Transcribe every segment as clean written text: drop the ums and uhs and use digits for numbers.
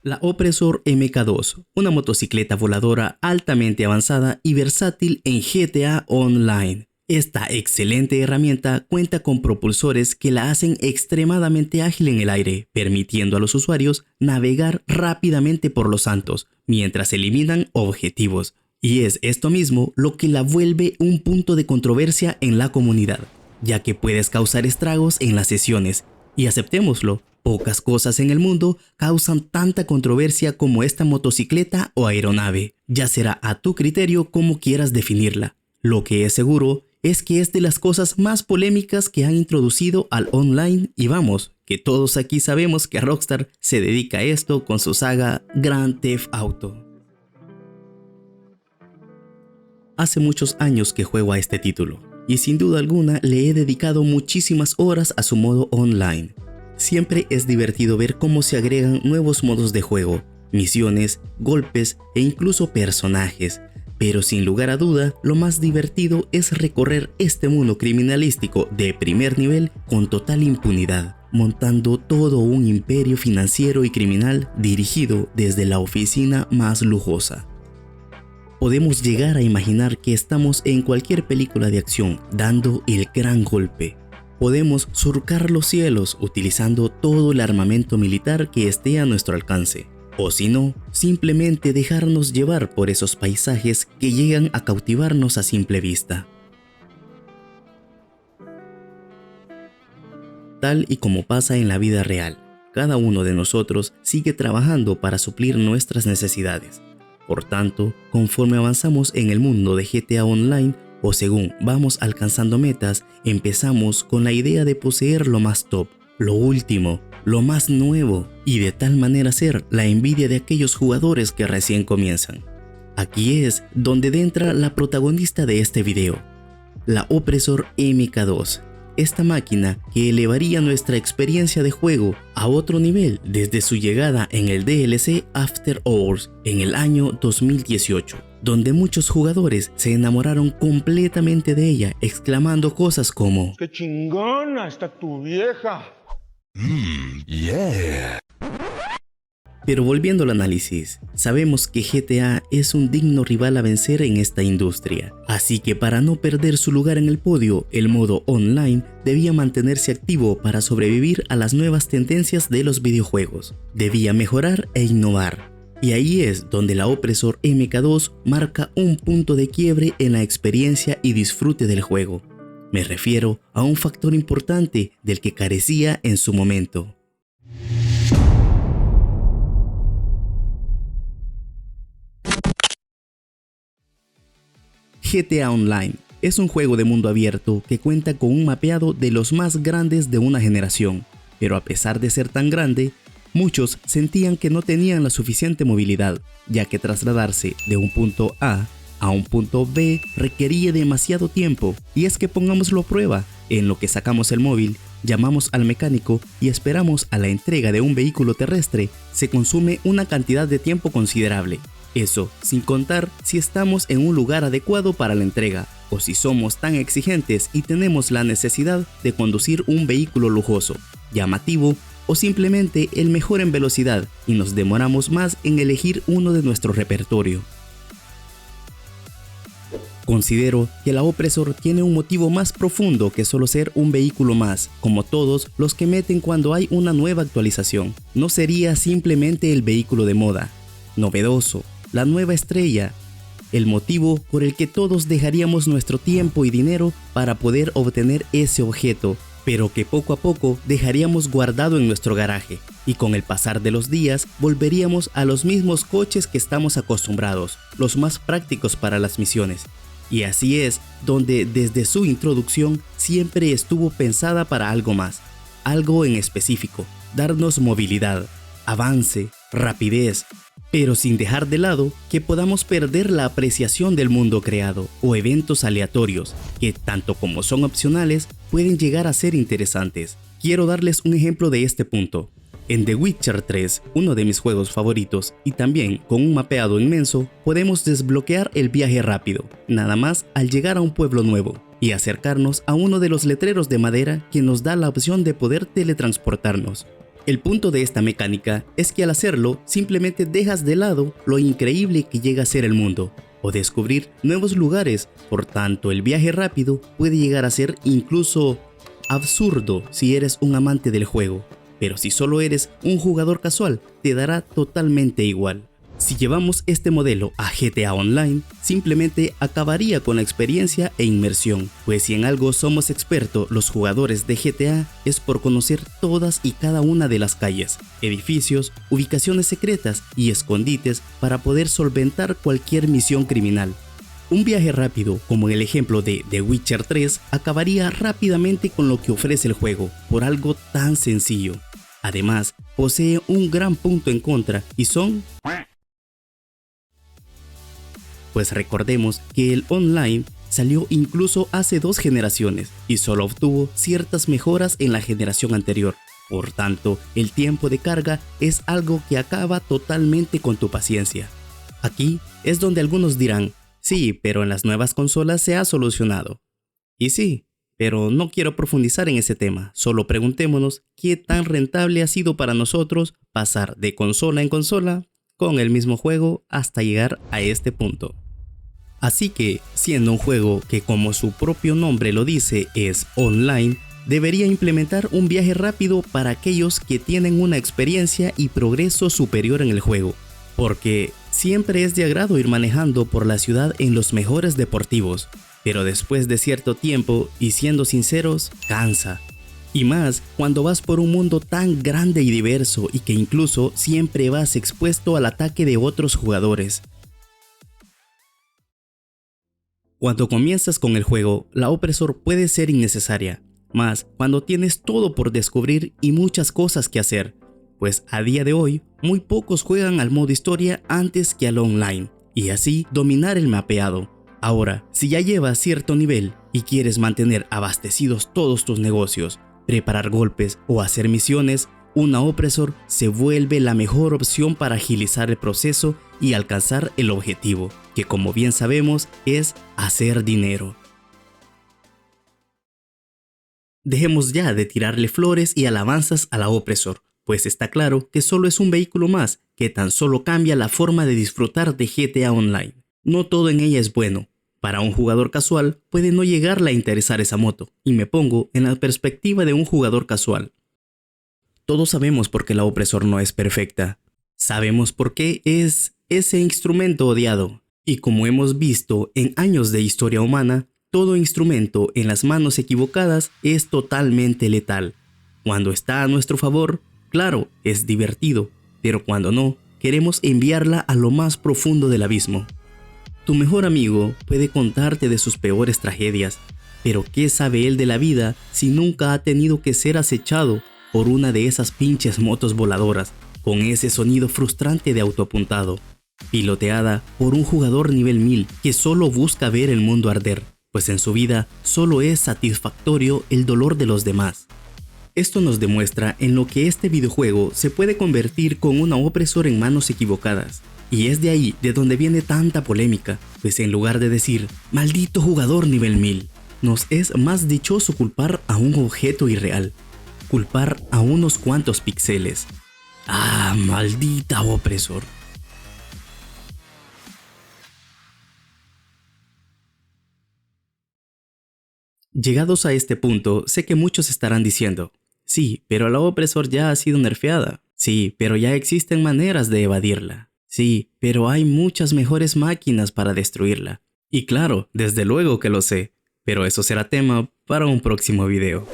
La Oppressor MK2, una motocicleta voladora altamente avanzada y versátil en GTA Online. Esta excelente herramienta cuenta con propulsores que la hacen extremadamente ágil en el aire, permitiendo a los usuarios navegar rápidamente por los santos mientras eliminan objetivos. Y es esto mismo lo que la vuelve un punto de controversia en la comunidad, ya que puedes causar estragos en las sesiones. Y aceptémoslo, pocas cosas en el mundo causan tanta controversia como esta motocicleta o aeronave. Ya será a tu criterio cómo quieras definirla. Lo que es seguro es que es de las cosas más polémicas que han introducido al online y vamos, que todos aquí sabemos que Rockstar se dedica a esto con su saga Grand Theft Auto. Hace muchos años que juego a este título y sin duda alguna le he dedicado muchísimas horas a su modo online. Siempre es divertido ver cómo se agregan nuevos modos de juego, misiones, golpes e incluso personajes. Pero sin lugar a duda, lo más divertido es recorrer este mundo criminalístico de primer nivel con total impunidad, montando todo un imperio financiero y criminal dirigido desde la oficina más lujosa. Podemos llegar a imaginar que estamos en cualquier película de acción dando el gran golpe. Podemos surcar los cielos utilizando todo el armamento militar que esté a nuestro alcance. O si no, simplemente dejarnos llevar por esos paisajes que llegan a cautivarnos a simple vista. Tal y como pasa en la vida real, cada uno de nosotros sigue trabajando para suplir nuestras necesidades. Por tanto, conforme avanzamos en el mundo de GTA Online o según vamos alcanzando metas, empezamos con la idea de poseer lo más top, lo último, lo más nuevo y de tal manera ser la envidia de aquellos jugadores que recién comienzan. Aquí es donde entra la protagonista de este video, la Oppressor MK2. Esta máquina que elevaría nuestra experiencia de juego a otro nivel desde su llegada en el DLC After Hours en el año 2018, donde muchos jugadores se enamoraron completamente de ella, exclamando cosas como ¡qué chingona está tu vieja! Yeah. Pero volviendo al análisis, sabemos que GTA es un digno rival a vencer en esta industria, así que para no perder su lugar en el podio, el modo online debía mantenerse activo para sobrevivir a las nuevas tendencias de los videojuegos. Debía mejorar e innovar. Y ahí es donde la Oppressor MK2 marca un punto de quiebre en la experiencia y disfrute del juego. Me refiero a un factor importante del que carecía en su momento. GTA Online es un juego de mundo abierto que cuenta con un mapeado de los más grandes de una generación, pero a pesar de ser tan grande, muchos sentían que no tenían la suficiente movilidad, ya que trasladarse de un punto A a un punto B requería demasiado tiempo, y es que pongámoslo a prueba, en lo que sacamos el móvil, llamamos al mecánico y esperamos a la entrega de un vehículo terrestre, se consume una cantidad de tiempo considerable. Eso sin contar si estamos en un lugar adecuado para la entrega o si somos tan exigentes y tenemos la necesidad de conducir un vehículo lujoso, llamativo o simplemente el mejor en velocidad y nos demoramos más en elegir uno de nuestro repertorio. Considero que la Oppressor tiene un motivo más profundo que solo ser un vehículo más, como todos los que meten cuando hay una nueva actualización. No sería simplemente el vehículo de moda, novedoso, la nueva estrella, el motivo por el que todos dejaríamos nuestro tiempo y dinero para poder obtener ese objeto, pero que poco a poco dejaríamos guardado en nuestro garaje, y con el pasar de los días volveríamos a los mismos coches que estamos acostumbrados, los más prácticos para las misiones. Y así es donde desde su introducción siempre estuvo pensada para algo más, algo en específico, darnos movilidad, avance, rapidez, pero sin dejar de lado que podamos perder la apreciación del mundo creado o eventos aleatorios que, tanto como son opcionales, pueden llegar a ser interesantes. Quiero darles un ejemplo de este punto. En The Witcher 3, uno de mis juegos favoritos, y también con un mapeado inmenso, podemos desbloquear el viaje rápido, nada más al llegar a un pueblo nuevo, y acercarnos a uno de los letreros de madera que nos da la opción de poder teletransportarnos. El punto de esta mecánica es que al hacerlo simplemente dejas de lado lo increíble que llega a ser el mundo o descubrir nuevos lugares, por tanto el viaje rápido puede llegar a ser incluso absurdo si eres un amante del juego, pero si solo eres un jugador casual te dará totalmente igual. Si llevamos este modelo a GTA Online, simplemente acabaría con la experiencia e inmersión, pues si en algo somos expertos los jugadores de GTA es por conocer todas y cada una de las calles, edificios, ubicaciones secretas y escondites para poder solventar cualquier misión criminal. Un viaje rápido, como en el ejemplo de The Witcher 3, acabaría rápidamente con lo que ofrece el juego, por algo tan sencillo. Además, posee un gran punto en contra y son... Pues recordemos que el online salió incluso hace 2 generaciones y solo obtuvo ciertas mejoras en la generación anterior. Por tanto, el tiempo de carga es algo que acaba totalmente con tu paciencia. Aquí es donde algunos dirán, sí, pero en las nuevas consolas se ha solucionado. Y sí, pero no quiero profundizar en ese tema, solo preguntémonos qué tan rentable ha sido para nosotros pasar de consola en consola con el mismo juego hasta llegar a este punto. Así que, siendo un juego que como su propio nombre lo dice es online, debería implementar un viaje rápido para aquellos que tienen una experiencia y progreso superior en el juego, porque siempre es de agrado ir manejando por la ciudad en los mejores deportivos, pero después de cierto tiempo, y siendo sinceros, cansa. Y más cuando vas por un mundo tan grande y diverso y que incluso siempre vas expuesto al ataque de otros jugadores. Cuando comienzas con el juego, la opresor puede ser innecesaria, más cuando tienes todo por descubrir y muchas cosas que hacer, pues a día de hoy muy pocos juegan al modo historia antes que al online, y así dominar el mapeado. Ahora, si ya llevas cierto nivel y quieres mantener abastecidos todos tus negocios, preparar golpes o hacer misiones, una opresor se vuelve la mejor opción para agilizar el proceso y alcanzar el objetivo, que como bien sabemos es hacer dinero. Dejemos ya de tirarle flores y alabanzas a la opresor, pues está claro que solo es un vehículo más que tan solo cambia la forma de disfrutar de GTA Online. No todo en ella es bueno. Para un jugador casual puede no llegarle a interesar esa moto, y me pongo en la perspectiva de un jugador casual. Todos sabemos por qué la opresor no es perfecta. Sabemos por qué es ese instrumento odiado. Y como hemos visto en años de historia humana, todo instrumento en las manos equivocadas es totalmente letal. Cuando está a nuestro favor, claro, es divertido, pero cuando no, queremos enviarla a lo más profundo del abismo. Tu mejor amigo puede contarte de sus peores tragedias, pero ¿qué sabe él de la vida si nunca ha tenido que ser acechado por una de esas pinches motos voladoras, con ese sonido frustrante de autoapuntado, piloteada por un jugador nivel 1000 que solo busca ver el mundo arder, pues en su vida solo es satisfactorio el dolor de los demás? Esto nos demuestra en lo que este videojuego se puede convertir con una opresor en manos equivocadas. Y es de ahí de donde viene tanta polémica, pues en lugar de decir, maldito jugador nivel 1000, nos es más dichoso culpar a un objeto irreal, culpar a unos cuantos píxeles. ¡Ah, maldita opresor! Llegados a este punto, sé que muchos estarán diciendo, sí, pero la opresor ya ha sido nerfeada. Sí, pero ya existen maneras de evadirla. Sí, pero hay muchas mejores máquinas para destruirla. Y claro, desde luego que lo sé, pero eso será tema para un próximo video.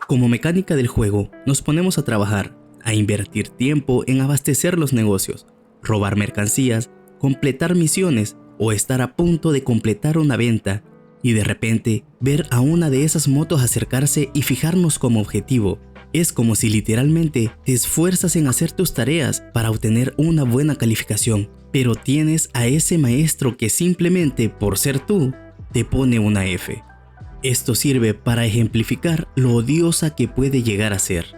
Como mecánica del juego, nos ponemos a trabajar, a invertir tiempo en abastecer los negocios, robar mercancías, completar misiones o estar a punto de completar una venta y de repente ver a una de esas motos acercarse y fijarnos como objetivo. Es como si literalmente te esfuerzas en hacer tus tareas para obtener una buena calificación, pero tienes a ese maestro que simplemente por ser tú, te pone una F. Esto sirve para ejemplificar lo odiosa que puede llegar a ser.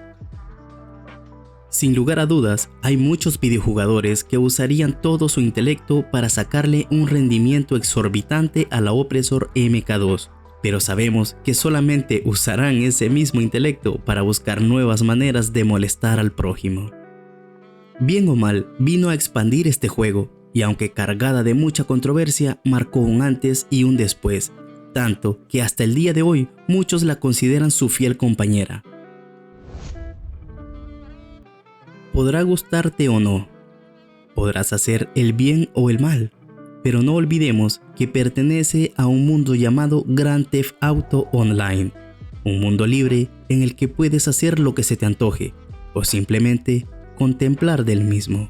Sin lugar a dudas, hay muchos videojugadores que usarían todo su intelecto para sacarle un rendimiento exorbitante a la opresor MK2, pero sabemos que solamente usarán ese mismo intelecto para buscar nuevas maneras de molestar al prójimo. Bien o mal, vino a expandir este juego, y aunque cargada de mucha controversia, marcó un antes y un después, tanto que hasta el día de hoy muchos la consideran su fiel compañera. Podrá gustarte o no, podrás hacer el bien o el mal, pero no olvidemos que pertenece a un mundo llamado Grand Theft Auto Online, un mundo libre en el que puedes hacer lo que se te antoje, o simplemente contemplar del mismo.